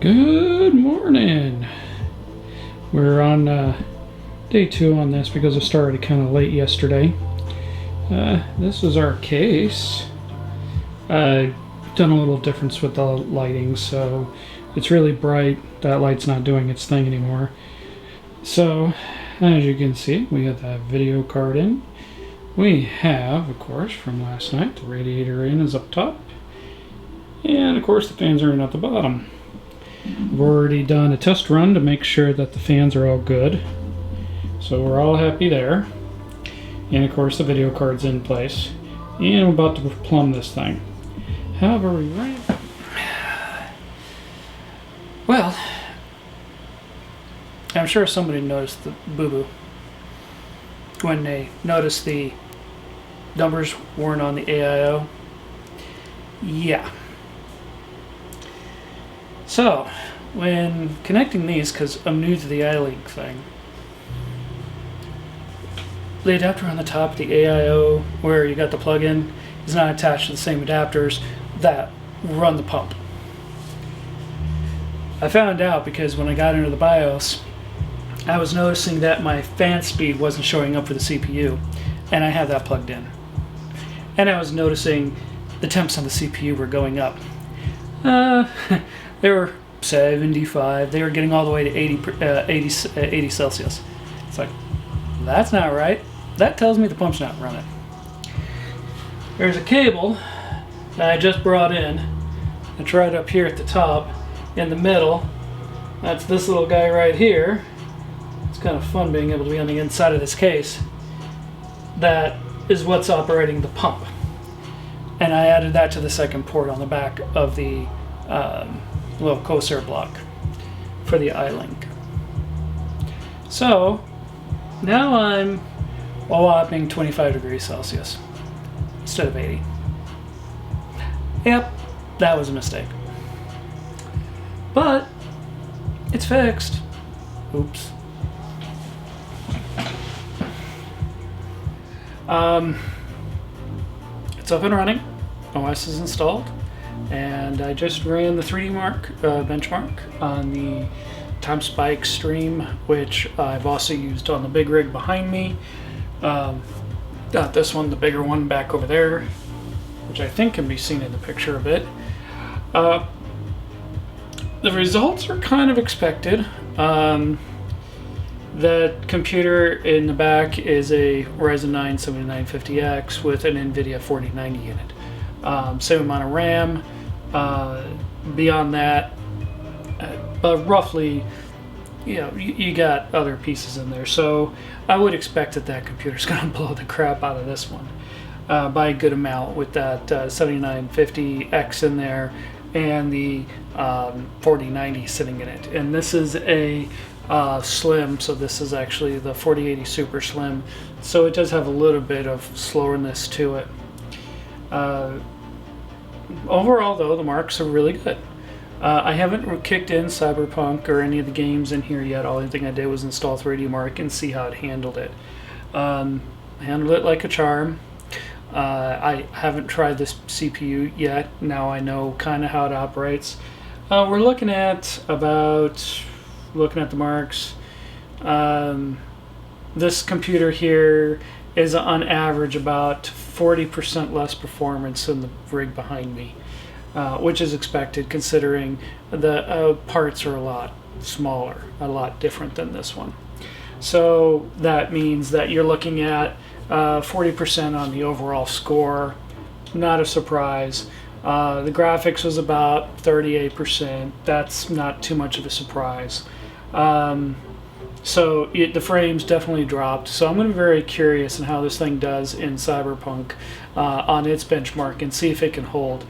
Good morning. We're on day 2 on this because it started kind of late yesterday. This is our case. I've done a little difference with the lighting, so it's really bright. That light's not doing its thing anymore. So, as you can see, we got that video card in. We have, of course, from last night, the radiator in is up top. And, of course, the fans are in at the bottom. I've already done a test run to make sure that the fans are all good. So we're all happy there. And of course the video card's in place. And I'm about to plumb this thing. However, right. Well, I'm sure somebody noticed the boo-boo when they noticed the numbers weren't on the AIO. Yeah. So, when connecting these, because I'm new to the iLink thing, the adapter on the top of the AIO, where you got the plug-in, is not attached to the same adapters that run the pump. I found out because when I got into the BIOS, I was noticing that my fan speed wasn't showing up for the CPU, and I have that plugged in. And I was noticing the temps on the CPU were going up. They were 75. They were getting all the way to 80 Celsius. It's like, that's not right. That tells me the pump's not running. There's a cable that I just brought in. It's right up here at the top. In the middle, that's this little guy right here. It's kind of fun being able to be on the inside of this case. That is what's operating the pump. And I added that to the second port on the back of the little Corsair block for the iLink. So now I'm a whopping 25 degrees Celsius instead of 80. Yep, that was a mistake. But it's fixed. Oops. It's up and running. OS is installed. And I just ran the 3D Mark benchmark on the TimeSpy Extreme, which I've also used on the big rig behind me. Got this one, the bigger one, back over there, which I think can be seen in the picture a bit. The results are kind of expected. The computer in the back is a Ryzen 9 7950X with an NVIDIA 4090 in it. Same amount of RAM. Beyond that, but roughly, you got other pieces in there. So I would expect that computer's going to blow the crap out of this one by a good amount with that 7950X in there and the 4090 sitting in it. And this is a slim, so this is actually the 4080 Super Slim. So it does have a little bit of slowness to it. Overall, though, the marks are really good. I haven't kicked in Cyberpunk or any of the games in here yet. All the thing I did was install 3D Mark and see how it handled it. Handled it like a charm. I haven't tried this CPU yet. Now I know kind of how it operates. We're looking at the marks. This computer here is on average about 40% less performance than the rig behind me, which is expected considering the parts are a lot smaller, a lot different than this one. So that means that you're looking at 40% on the overall score. Not a surprise. The graphics was about 38%. That's not too much of a surprise. So the frames definitely dropped. So I'm going to be very curious in how this thing does in Cyberpunk on its benchmark and see if it can hold.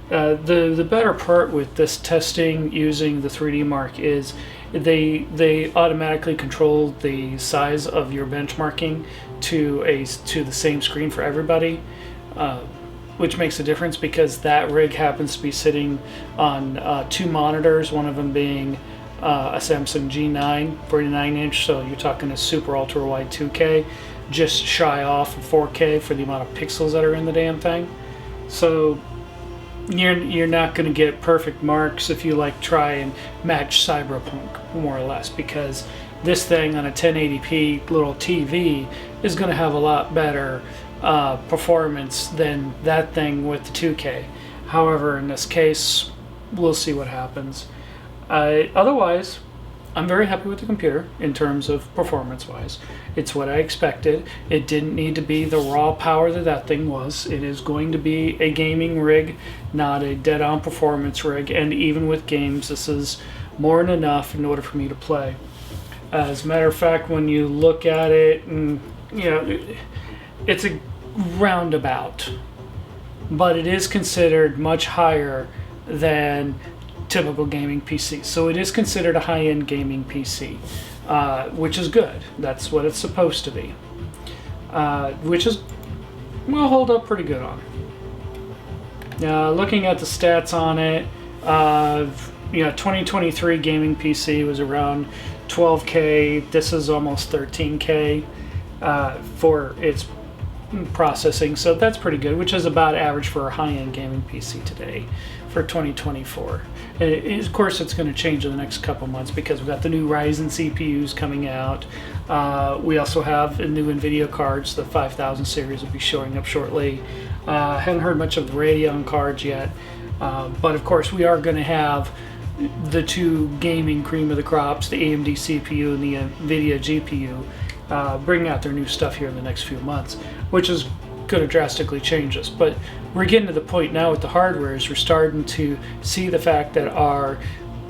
The better part with this testing using the 3D Mark is they automatically control the size of your benchmarking to the same screen for everybody, which makes a difference because that rig happens to be sitting on 2 monitors, one of them being a Samsung G9 49-inch, so you're talking a super ultra wide 2K, just shy off of 4K for the amount of pixels that are in the damn thing. So you're not going to get perfect marks if you like try and match Cyberpunk more or less, because this thing on a 1080p little TV is going to have a lot better performance than that thing with the 2K. However, in this case, we'll see what happens. Otherwise, I'm very happy with the computer in terms of performance-wise. It's what I expected. It didn't need to be the raw power that thing was. It is going to be a gaming rig, not a dead-on performance rig. And even with games, this is more than enough in order for me to play. As a matter of fact, when you look at it, and it's a roundabout, but it is considered much higher than typical gaming PC. So it is considered a high-end gaming PC, which is good. That's what it's supposed to be, which is will hold up pretty good on. Looking at the stats on it, 2023 gaming PC was around 12K. This is almost 13K for its processing, so that's pretty good, which is about average for a high-end gaming PC today for 2024. Of course, it's going to change in the next couple months because we've got the new Ryzen CPUs coming out. We also have new NVIDIA cards. The 5000 series will be showing up shortly. Haven't heard much of the Radeon cards yet, but of course we are going to have the two gaming cream of the crops, the AMD CPU and the NVIDIA GPU, bring out their new stuff here in the next few months, which is going to drastically change us. But we're getting to the point now with the hardware is we're starting to see the fact that our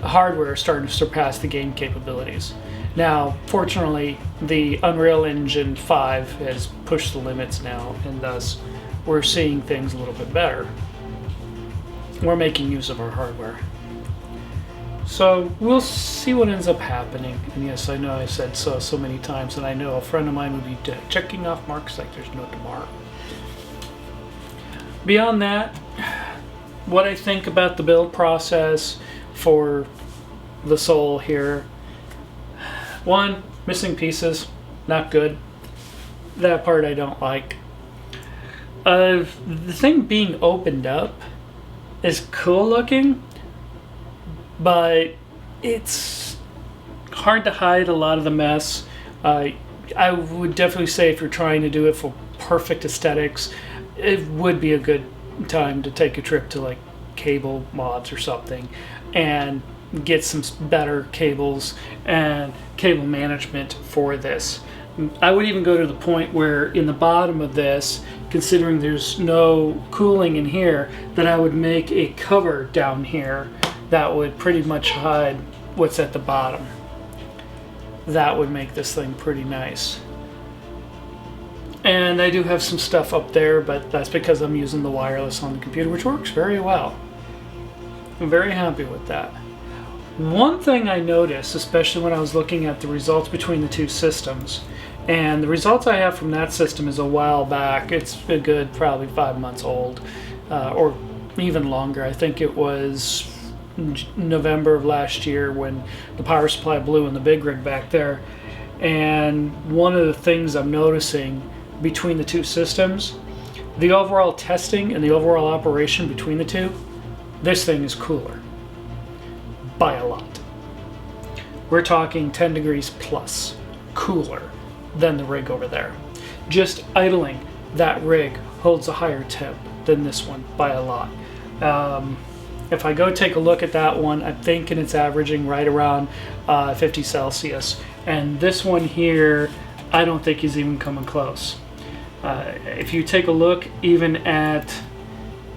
hardware is starting to surpass the game capabilities. Now, fortunately, the Unreal Engine 5 has pushed the limits now, and thus we're seeing things a little bit better. We're making use of our hardware. So we'll see what ends up happening. And yes, I know I said so many times, and I know a friend of mine would be checking off marks like there's no tomorrow. Beyond that, what I think about the build process for the Soul here. One, missing pieces, not good. That part I don't like. The thing being opened up is cool looking, but it's hard to hide a lot of the mess. I would definitely say if you're trying to do it for perfect aesthetics, it would be a good time to take a trip to like Cable Mods or something and get some better cables and cable management for this. I would even go to the point where in the bottom of this, considering there's no cooling in here, that I would make a cover down here that would pretty much hide what's at the bottom. That would make this thing pretty nice. And I do have some stuff up there, but that's because I'm using the wireless on the computer, which works very well. I'm very happy with that. One thing I noticed, especially when I was looking at the results between the two systems, and the results I have from that system is a while back. It's a good probably 5 months old, or even longer. I think it was November of last year when the power supply blew in the big rig back there. And one of the things I'm noticing between the two systems, the overall testing and the overall operation between the two, this thing is cooler by a lot. We're talking 10 degrees plus cooler than the rig over there. Just idling that rig holds a higher temp than this one by a lot. If I go take a look at that one, I'm thinking it's averaging right around 50 Celsius. And this one here, I don't think is even coming close. If you take a look even at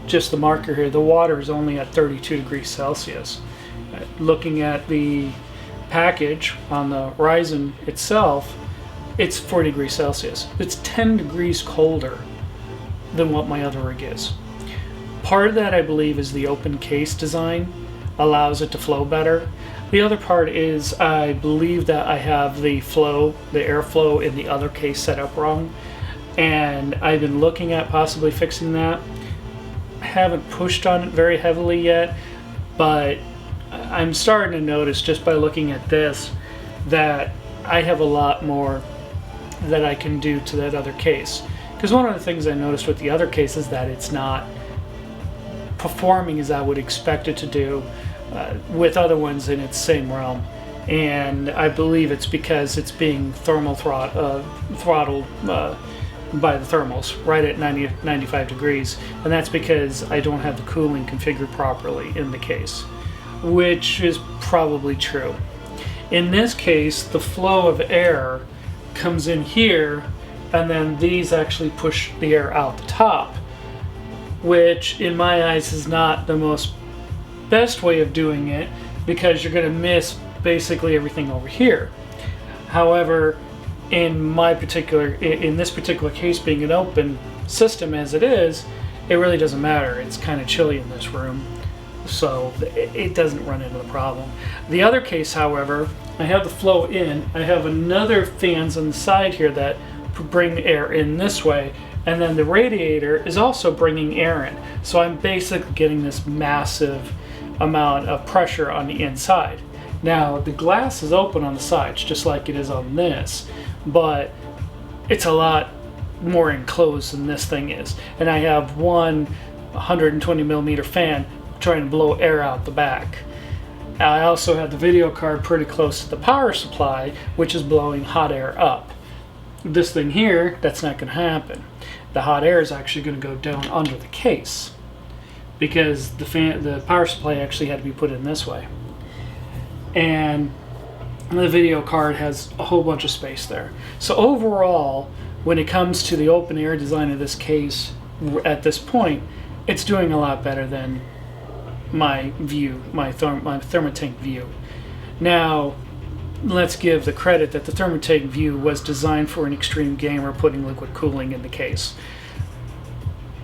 just the marker here, the water is only at 32 degrees Celsius. Looking at the package on the Ryzen itself, it's 40 degrees Celsius. It's 10 degrees colder than what my other rig is. Part of that, I believe, is the open case design allows it to flow better. The other part is I believe that I have the airflow in the other case set up wrong, and I've been looking at possibly fixing that. I haven't pushed on it very heavily yet, but I'm starting to notice just by looking at this that I have a lot more that I can do to that other case. Because one of the things I noticed with the other case is that it's not performing as I would expect it to do with other ones in its same realm. And I believe it's because it's being throttled by the thermals right at 95 degrees, and that's because I don't have the cooling configured properly in the case, which is probably true. In this case, the flow of air comes in here, and then these actually push the air out the top, which in my eyes is not the most best way of doing it, because you're going to miss basically everything over here. However, in this particular case, being an open system as it is, it really doesn't matter. It's kind of chilly in this room, so it doesn't run into the problem. The other case, however, I have the flow in. I have another fans on the side here that bring air in this way, and then the radiator is also bringing air in. So I'm basically getting this massive amount of pressure on the inside. Now, the glass is open on the sides, just like it is on this, but it's a lot more enclosed than this thing is. And I have one 120 millimeter fan trying to blow air out the back. I also have the video card pretty close to the power supply, which is blowing hot air up. This thing here, that's not going to happen. The hot air is actually going to go down under the case, because the power supply actually had to be put in this way. And the video card has a whole bunch of space there. So overall, when it comes to the open air design of this case, at this point, it's doing a lot better than my view, my Thermatank view. Now, let's give the credit that the Thermatank view was designed for an extreme gamer putting liquid cooling in the case.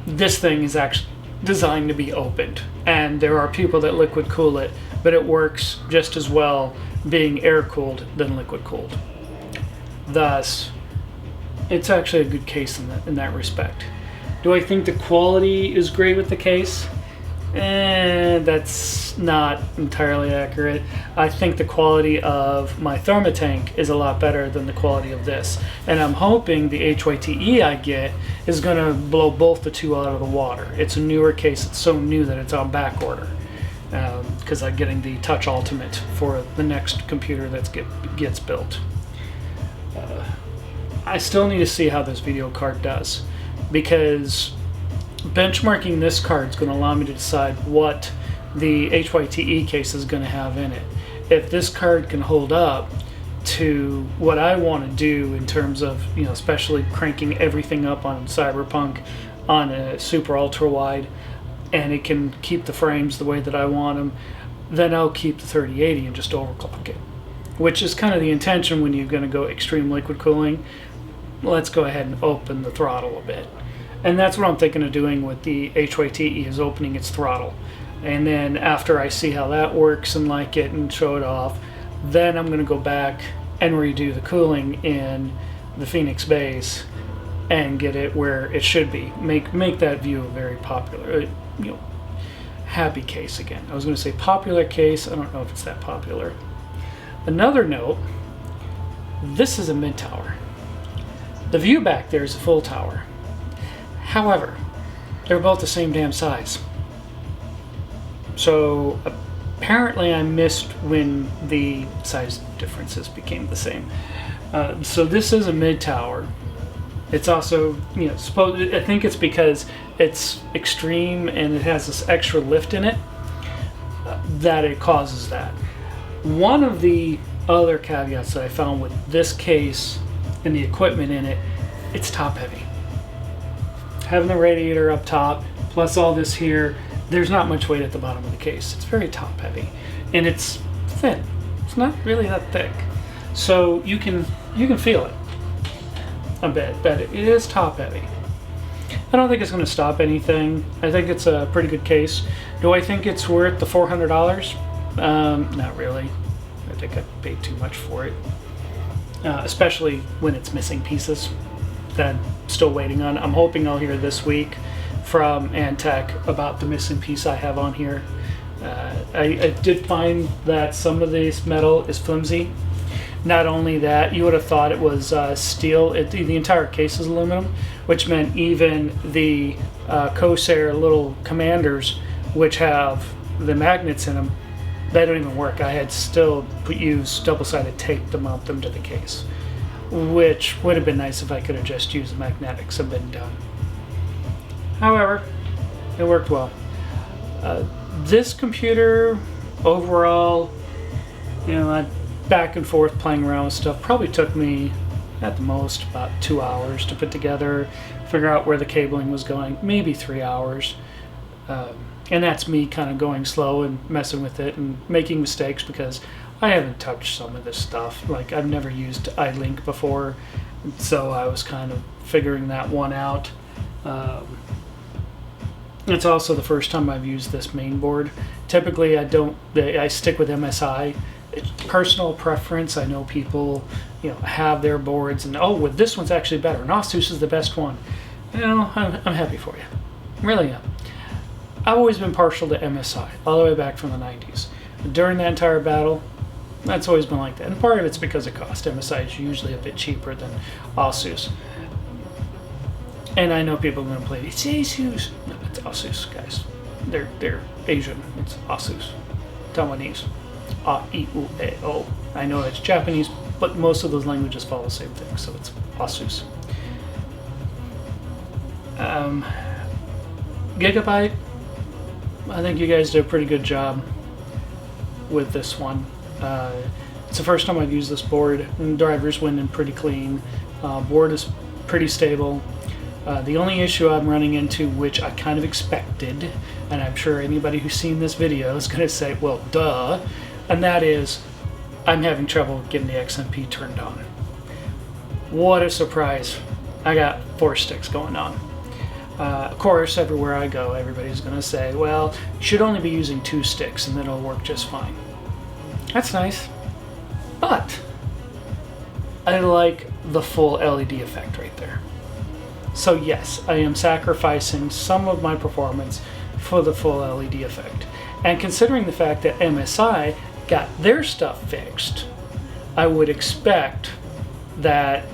This thing is actually designed to be opened, and there are people that liquid cool it, but it works just as well being air cooled than liquid cooled. Thus, it's actually a good case in that respect. Do I think the quality is great with the case? That's not entirely accurate. I think the quality of my Thermatank is a lot better than the quality of this, and I'm hoping the HYTE I get is going to blow both the two out of the water. It's a newer case. It's so new that it's on back order, because I'm getting the Touch Ultimate for the next computer that gets built. I still need to see how this video card does, because benchmarking this card is going to allow me to decide what the HYTE case is going to have in it. If this card can hold up to what I want to do in terms of, especially cranking everything up on Cyberpunk on a super ultra wide, and it can keep the frames the way that I want them, then I'll keep the 3080 and just overclock it, which is kind of the intention when you're going to go extreme liquid cooling. Let's go ahead and open the throttle a bit. And that's what I'm thinking of doing with the HYTE, is opening its throttle. And then after I see how that works and like it and show it off, then I'm going to go back and redo the cooling in the Phoenix base and get it where it should be. Make that view a very popular, happy case again. I was going to say popular case. I don't know if it's that popular. Another note, this is a mid tower. The view back there is a full tower. However, they're both the same damn size. So apparently I missed when the size differences became the same. So this is a mid tower. It's also, I think it's because it's extreme and it has this extra lift in it that it causes that. One of the other caveats that I found with this case and the equipment in it, it's top heavy. Having the radiator up top, plus all this here, there's not much weight at the bottom of the case. It's very top heavy, and it's thin. It's not really that thick, so you can feel it a bit, but it is top heavy. I don't think it's going to stop anything. I think it's a pretty good case. Do I think it's worth the $400? Not really. I think I paid too much for it, especially when it's missing pieces that I'm still waiting on. I'm hoping I'll hear this week from Antec about the missing piece I have on here. I did find that some of this metal is flimsy. Not only that, you would have thought it was steel. The entire case is aluminum, which meant even the Corsair little commanders which have the magnets in them, that don't even work. I had still used double-sided tape to mount them to the case, which would have been nice if I could have just used the magnetics and been done. However, it worked well. This computer, overall, I back and forth playing around with stuff, probably took me at the most about 2 hours to put together, figure out where the cabling was going, maybe 3 hours. And that's me kind of going slow and messing with it and making mistakes because I haven't touched some of this stuff. Like, I've never used iLink before, so I was kind of figuring that one out. It's also the first time I've used this main board. Typically, I stick with MSI. It's personal preference. I know people, have their boards and, well, this one's actually better, and Asus is the best one. I'm happy for you. Really am. I've always been partial to MSI, all the way back from the 90s. During that entire battle, that's always been like that. And part of it's because of cost. MSI is usually a bit cheaper than Asus. And I know people are going to play, it's Asus. No, it's Asus, guys. They're Asian. It's Asus. Taiwanese. A-I-U-E-O. I know it's Japanese, but most of those languages follow the same thing, so it's Asus. Gigabyte, I think you guys did a pretty good job with this one. It's the first time I've used this board, and drivers went in pretty clean. Board is pretty stable. The only issue I'm running into, which I kind of expected, and I'm sure anybody who's seen this video is going to say, well, duh, and that is I'm having trouble getting the XMP turned on. What a surprise. I got 4 sticks going on. Of course, everywhere I go, everybody's going to say, well, you should only be using 2 sticks and then it'll work just fine. That's nice. But I like the full LED effect right there. So yes, I am sacrificing some of my performance for the full LED effect. And considering the fact that MSI got their stuff fixed, I would expect that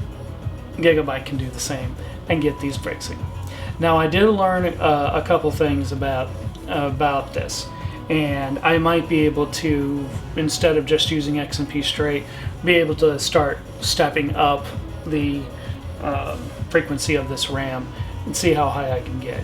Gigabyte can do the same and get these fixing. Now, I did learn a couple things about this, and I might be able to, instead of just using XMP straight, be able to start stepping up the frequency of this RAM and see how high I can get.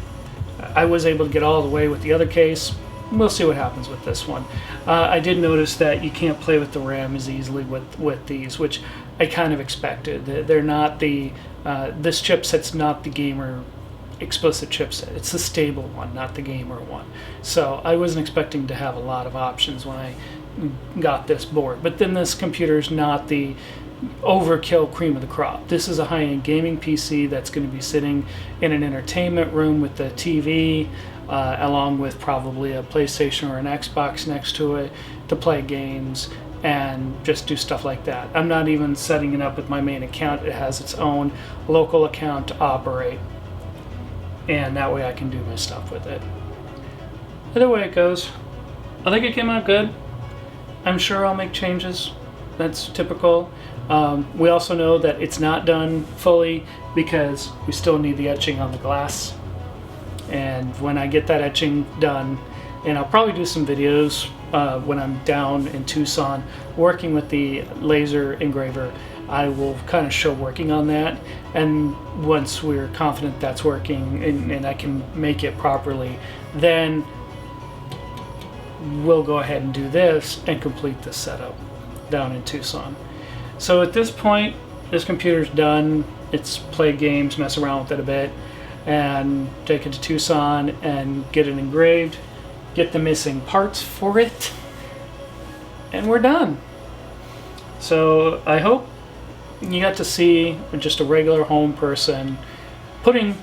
I was able to get all the way with the other case. We'll see what happens with this one. I did notice that you can't play with the RAM as easily with these, which I kind of expected. They're not this chipset's not the gamer explicit chipset. It's the stable one, not the gamer one. So I wasn't expecting to have a lot of options when I got this board. But then this computer is not the overkill cream of the crop. This is a high-end gaming PC that's going to be sitting in an entertainment room with the TV, along with probably a PlayStation or an Xbox next to it to play games and just do stuff like that. I'm not even setting it up with my main account. It has its own local account to operate, and that way I can do my stuff with it. Either way it goes, I think it came out good. I'm sure I'll make changes. That's typical. We also know that it's not done fully because we still need the etching on the glass. And when I get that etching done, and I'll probably do some videos when I'm down in Tucson working with the laser engraver, I will kind of show working on that. And once we're confident that's working and I can make it properly, then we'll go ahead and do this and complete this setup down in Tucson. So at this point, this computer's done. It's played games, mess around with it a bit, and take it to Tucson and get it engraved, get the missing parts for it, and we're done. So I hope you got to see just a regular home person putting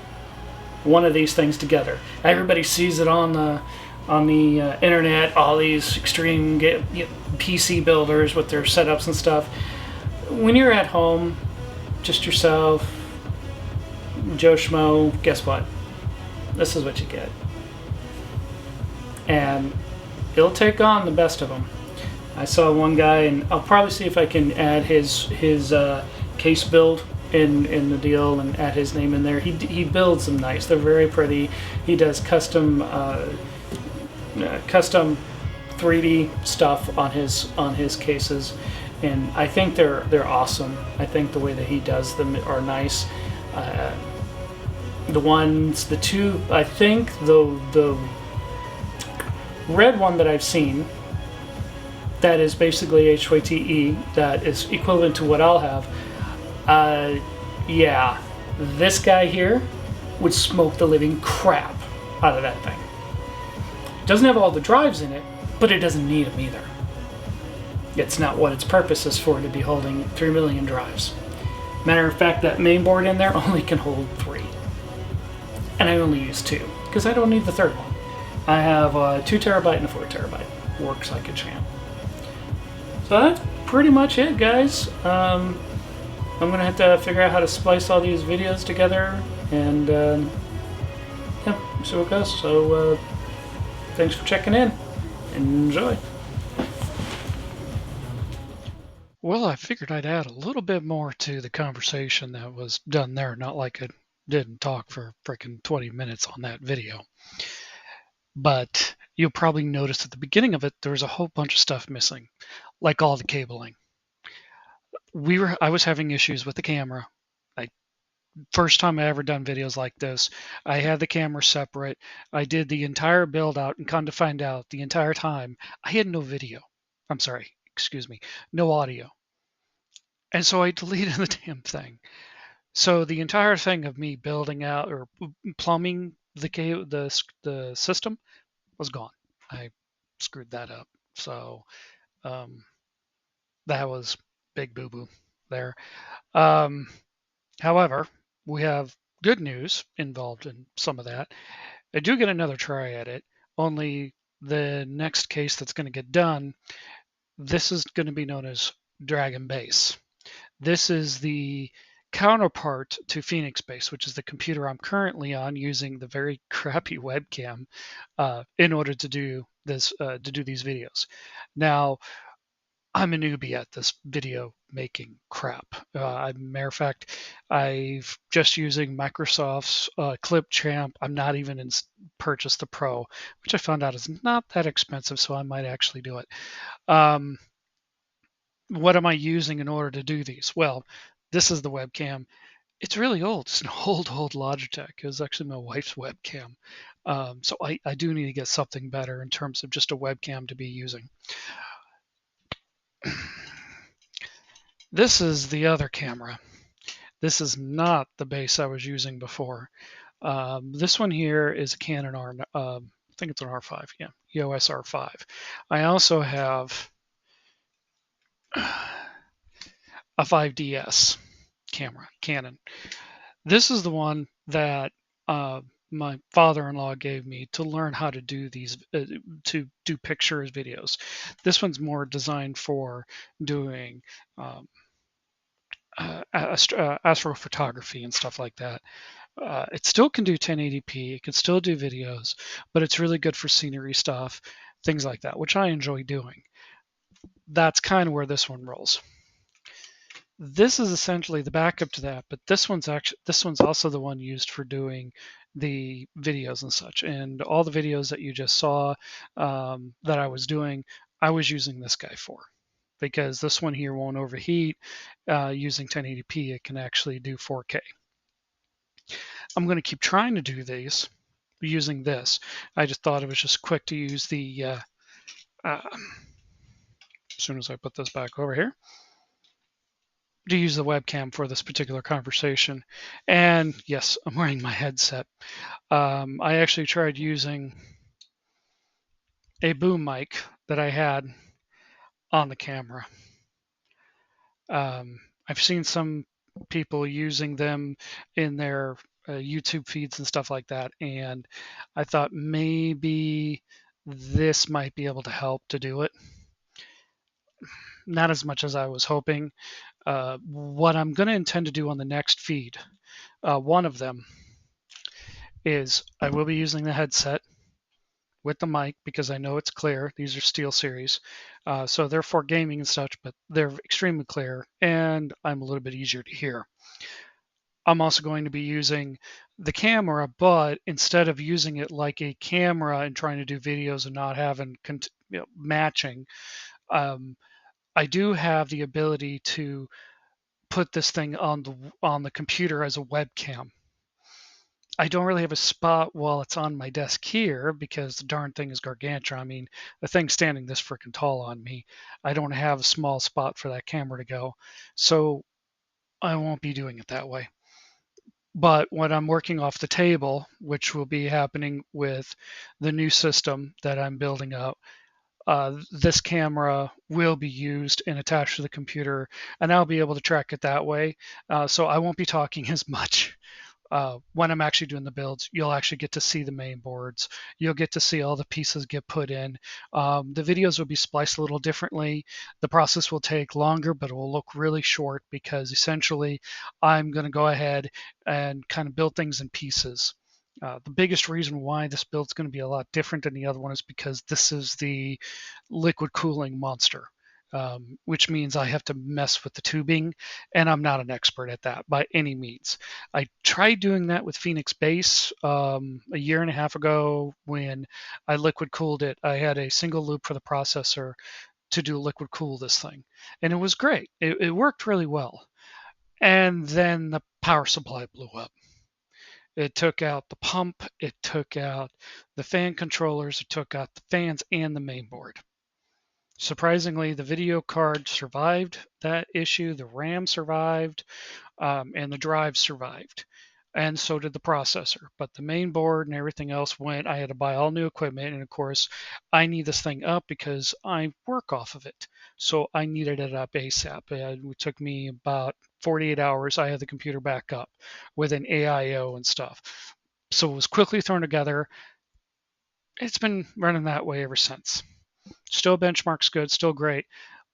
one of these things together. Everybody sees it on the internet, all these extreme PC builders with their setups and stuff. When you're at home, just yourself, Joe Schmo, guess what? This is what you get. And it'll take on the best of them. I saw one guy, and I'll probably see if I can add his case build in the deal and add his name in there. He builds them nice. They're very pretty. He does custom custom 3D stuff on his cases, and I think they're awesome. I think the way that he does them are nice. Uh, the two, I think the red one that I've seen that is basically HYTE that is equivalent to what I'll have. Yeah, this guy here would smoke the living crap out of that thing. Doesn't have all the drives in it, but it doesn't need them either. It's not what its purpose is for, to be holding 3 million drives. Matter of fact, that main board in there only can hold 3. And I only use 2, because I don't need the third one. I have a 2 terabyte and a 4 terabyte. Works like a champ. So that's pretty much it, guys. I'm going to have to figure out how to splice all these videos together, and yeah, see what goes. So thanks for checking in. Enjoy. Well, I figured I'd add a little bit more to the conversation that was done there, not like I didn't talk for freaking 20 minutes on that video. But you'll probably notice at the beginning of it, there was a whole bunch of stuff missing, like all the cabling. I was having issues with the camera. First time I ever done videos like this, I had the camera separate. I did the entire build out, and come to find out the entire time I had no video. I'm sorry, excuse me, no audio. And so I deleted the damn thing. So the entire thing of me building out or plumbing the system was gone. I screwed that up. So that was big boo boo there. However, we have good news involved in some of that. I do get another try at it, only the next case that's going to get done, this is going to be known as Dragon Base. This is the counterpart to Phoenix Base, which is the computer I'm currently on using the very crappy webcam in order to do this to do these videos. Now, I'm a newbie at this video making crap. Matter of fact, I've just using Microsoft's Clipchamp. I'm not even purchased the Pro, which I found out is not that expensive, so I might actually do it. What am I using in order to do these? Well, this is the webcam. It's really old. It's an old Logitech. It was actually my wife's webcam. So I do need to get something better in terms of just a webcam to be using. This is the other camera. This is not the base I was using before. This one here is a Canon I think it's an R5, yeah, EOS R5. I also have a 5DS camera, Canon. This is the one that my father-in-law gave me to learn how to do these, to do pictures, videos. This one's more designed for doing astrophotography and stuff like that. It still can do 1080p, it can still do videos, but it's really good for scenery stuff, things like that, which I enjoy doing. That's kind of where this one rolls. This is essentially the backup to that, but this one's also the one used for doing the videos and such. And all the videos that you just saw that I was doing, I was using this guy for, because this one here won't overheat. Using 1080p, it can actually do 4K. I'm going to keep trying to do these using this. I just thought it was just quick to use the, as soon as I put this back over here, to use the webcam for this particular conversation. And yes, I'm wearing my headset. I actually tried using a boom mic that I had on the camera. I've seen some people using them in their YouTube feeds and stuff like that, and I thought maybe this might be able to help to do it. Not as much as I was hoping. What I'm going to intend to do on the next feed, one of them, is I will be using the headset with the mic because I know it's clear. These are SteelSeries, so they're for gaming and such, but they're extremely clear, and I'm a little bit easier to hear. I'm also going to be using the camera, but instead of using it like a camera and trying to do videos and not having matching, um, I do have the ability to put this thing on the computer as a webcam. I don't really have a spot while it's on my desk here because the darn thing is gargantuan. I mean, the thing's standing this freaking tall on me. I don't have a small spot for that camera to go. So I won't be doing it that way. But when I'm working off the table, which will be happening with the new system that I'm building out, this camera will be used and attached to the computer, and I'll be able to track it that way. So I won't be talking as much. When I'm actually doing the builds, you'll actually get to see the main boards. You'll get to see all the pieces get put in. The videos will be spliced a little differently. The process will take longer, but it will look really short because essentially I'm going to go ahead and kind of build things in pieces. The biggest reason why this build is going to be a lot different than the other one is because this is the liquid cooling monster. Which means I have to mess with the tubing, and I'm not an expert at that by any means. I tried doing that with Phoenix Base a year and a half ago when I liquid cooled it. I had a single loop for the processor to do liquid cool this thing, and it was great. It worked really well. And then the power supply blew up. It took out the pump, it took out the fan controllers, it took out the fans and the main board. Surprisingly, the video card survived that issue, the RAM survived, and the drive survived. And so did the processor. But the main board and everything else went. I had to buy all new equipment. And of course, I need this thing up because I work off of it. So I needed it up ASAP. It took me about 48 hours. I had the computer back up with an AIO and stuff. So it was quickly thrown together. It's been running that way ever since. Still benchmarks good, still great,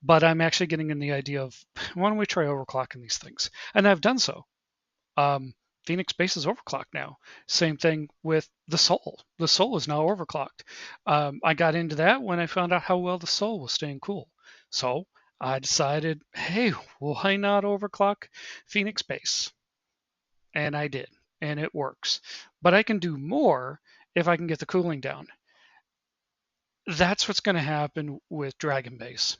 but I'm actually getting in the idea of why don't we try overclocking these things? And I've done so. Um, Phoenix Base is overclocked now. Same thing with the Soul. The Soul is now overclocked. I got into that when I found out how well the Soul was staying cool. So I decided, hey, why not overclock Phoenix Base? And I did, and it works. But I can do more if I can get the cooling down. That's what's going to happen with Dragon Base.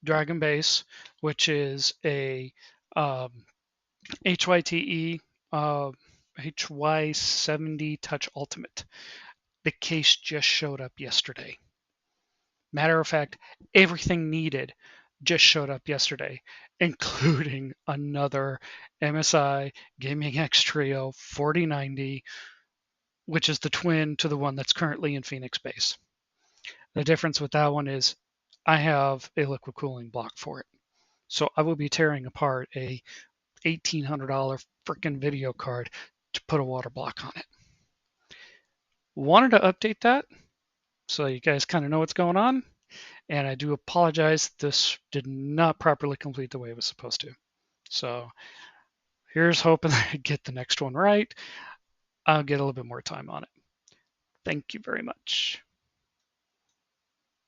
Dragon Base, which is a HYTE HY70 Touch Ultimate. The case just showed up yesterday. Matter of fact, everything needed just showed up yesterday, including another MSI Gaming X Trio 4090, which is the twin to the one that's currently in Phoenix Base. The difference with that one is I have a liquid cooling block for it. So I will be tearing apart a $1,800 freaking video card to put a water block on it. Wanted to update that so you guys kind of know what's going on. And I do apologize. This did not properly complete the way it was supposed to. So here's hoping that I get the next one right. I'll get a little bit more time on it. Thank you very much.